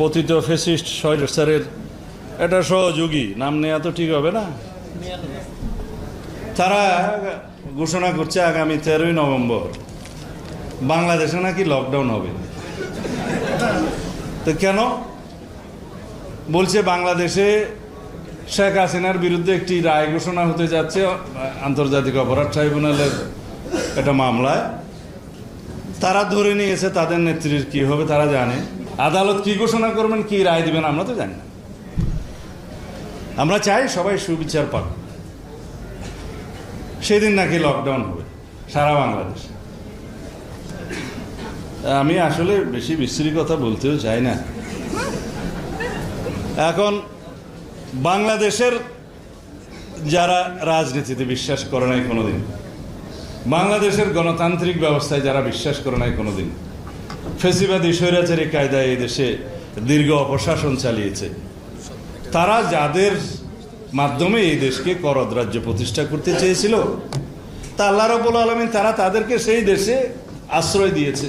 পতিত ফ্যাসিস্ট স্যারের এটা সহযোগী নাম নেওয়া তো ঠিক হবে না। তারা ঘোষণা করছে আগামী 13ই নভেম্বর বাংলাদেশে নাকি লকডাউন হবে। তো কেন বলছে? বাংলাদেশে শেখ হাসিনার বিরুদ্ধে একটি রায় ঘোষণা হতে যাচ্ছে আন্তর্জাতিক অপরাধ ট্রাইব্যুনালের একটা মামলায়। তারা ধরে নিয়েছে তাদের নেত্রীর কি হবে তারা জানে। আদালত কি ঘোষণা করবেন, কি রায় দিবেন আমরা তো জানি না। আমরা চাই সবাই সুবিচার পাক। সেদিন নাকি লকডাউন হবে সারা বাংলাদেশে। আমি আসলে বেশি বিশ্রী কথা বলতেও চাই না। এখন বাংলাদেশের যারা রাজনীতিতে বিশ্বাস করে নাই কোনোদিন, বাংলাদেশের গণতান্ত্রিক ব্যবস্থায় যারা বিশ্বাস করে নাই কোনোদিন, ফেসিবাদী স্বৈরাচারী কায়দায় এই দেশে দীর্ঘ অপশাসন চালিয়েছে, তারা যাদের মাধ্যমে এই দেশকে করদ রাজ্য প্রতিষ্ঠা করতে চেয়েছিল, তা আল্লাহ রাব্বুল আলামিন তারা তাদেরকে সেই দেশে আশ্রয় দিয়েছে।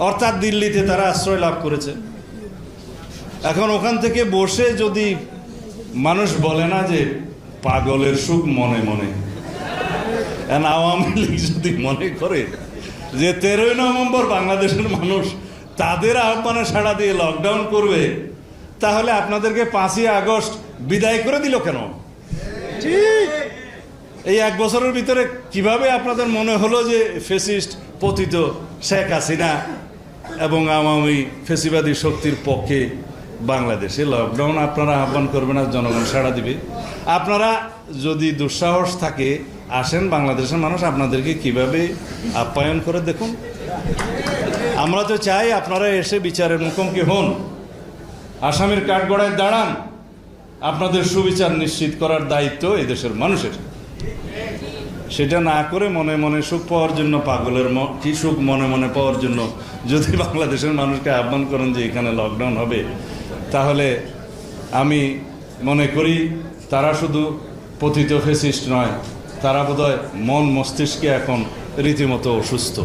অর্থাৎ দিল্লিতে তারা আশ্রয় লাভ করেছে। এখন ওখান থেকে বসে যদি মানুষ বলে না যে পাগলের সুখ মনে মনে, আওয়ামী লীগ যদি মনে করে যে 13ই নভেম্বর বাংলাদেশের মানুষ তাদের আহ্বানে সাড়া দিয়ে লকডাউন করবে, তাহলে আপনাদেরকে 5ই আগস্ট বিদায় করে দিল কেন? ঠিক এই এক বছরের ভিতরে কিভাবে আপনাদের মনে হলো যে ফ্যাসিস্ট পতিত শেখ হাসিনা এবং আওয়ামী ফেসিবাদী শক্তির পক্ষে বাংলাদেশে লকডাউন আপনারা আহ্বান করবেন আর জনগণ সাড়া দিবে? আপনারা যদি দুঃসাহস থাকে আসেন, বাংলাদেশের মানুষ আপনাদেরকে কিভাবে আপ্যায়ন করে দেখুন। আমরা তো চাই আপনারা এসে বিচারের মুখোমুখি হন, আসামির কাঠগড়ায় দাঁড়ান। আপনাদের সুবিচার নিশ্চিত করার দায়িত্ব এদেশের মানুষের। সেটা না করে মনে মনে সুখ পাওয়ার জন্য, পাগলের কি সুখ মনে মনে পাওয়ার জন্য যদি বাংলাদেশের মানুষকে আহ্বান করেন যে এখানে লকডাউন হবে, তাহলে আমি মনে করি তারা শুধু পতিত ফ্যাসিস্ট নয়, তারা বোধহয় মন মস্তিষ্কে এখন রীতিমতো অসুস্থ।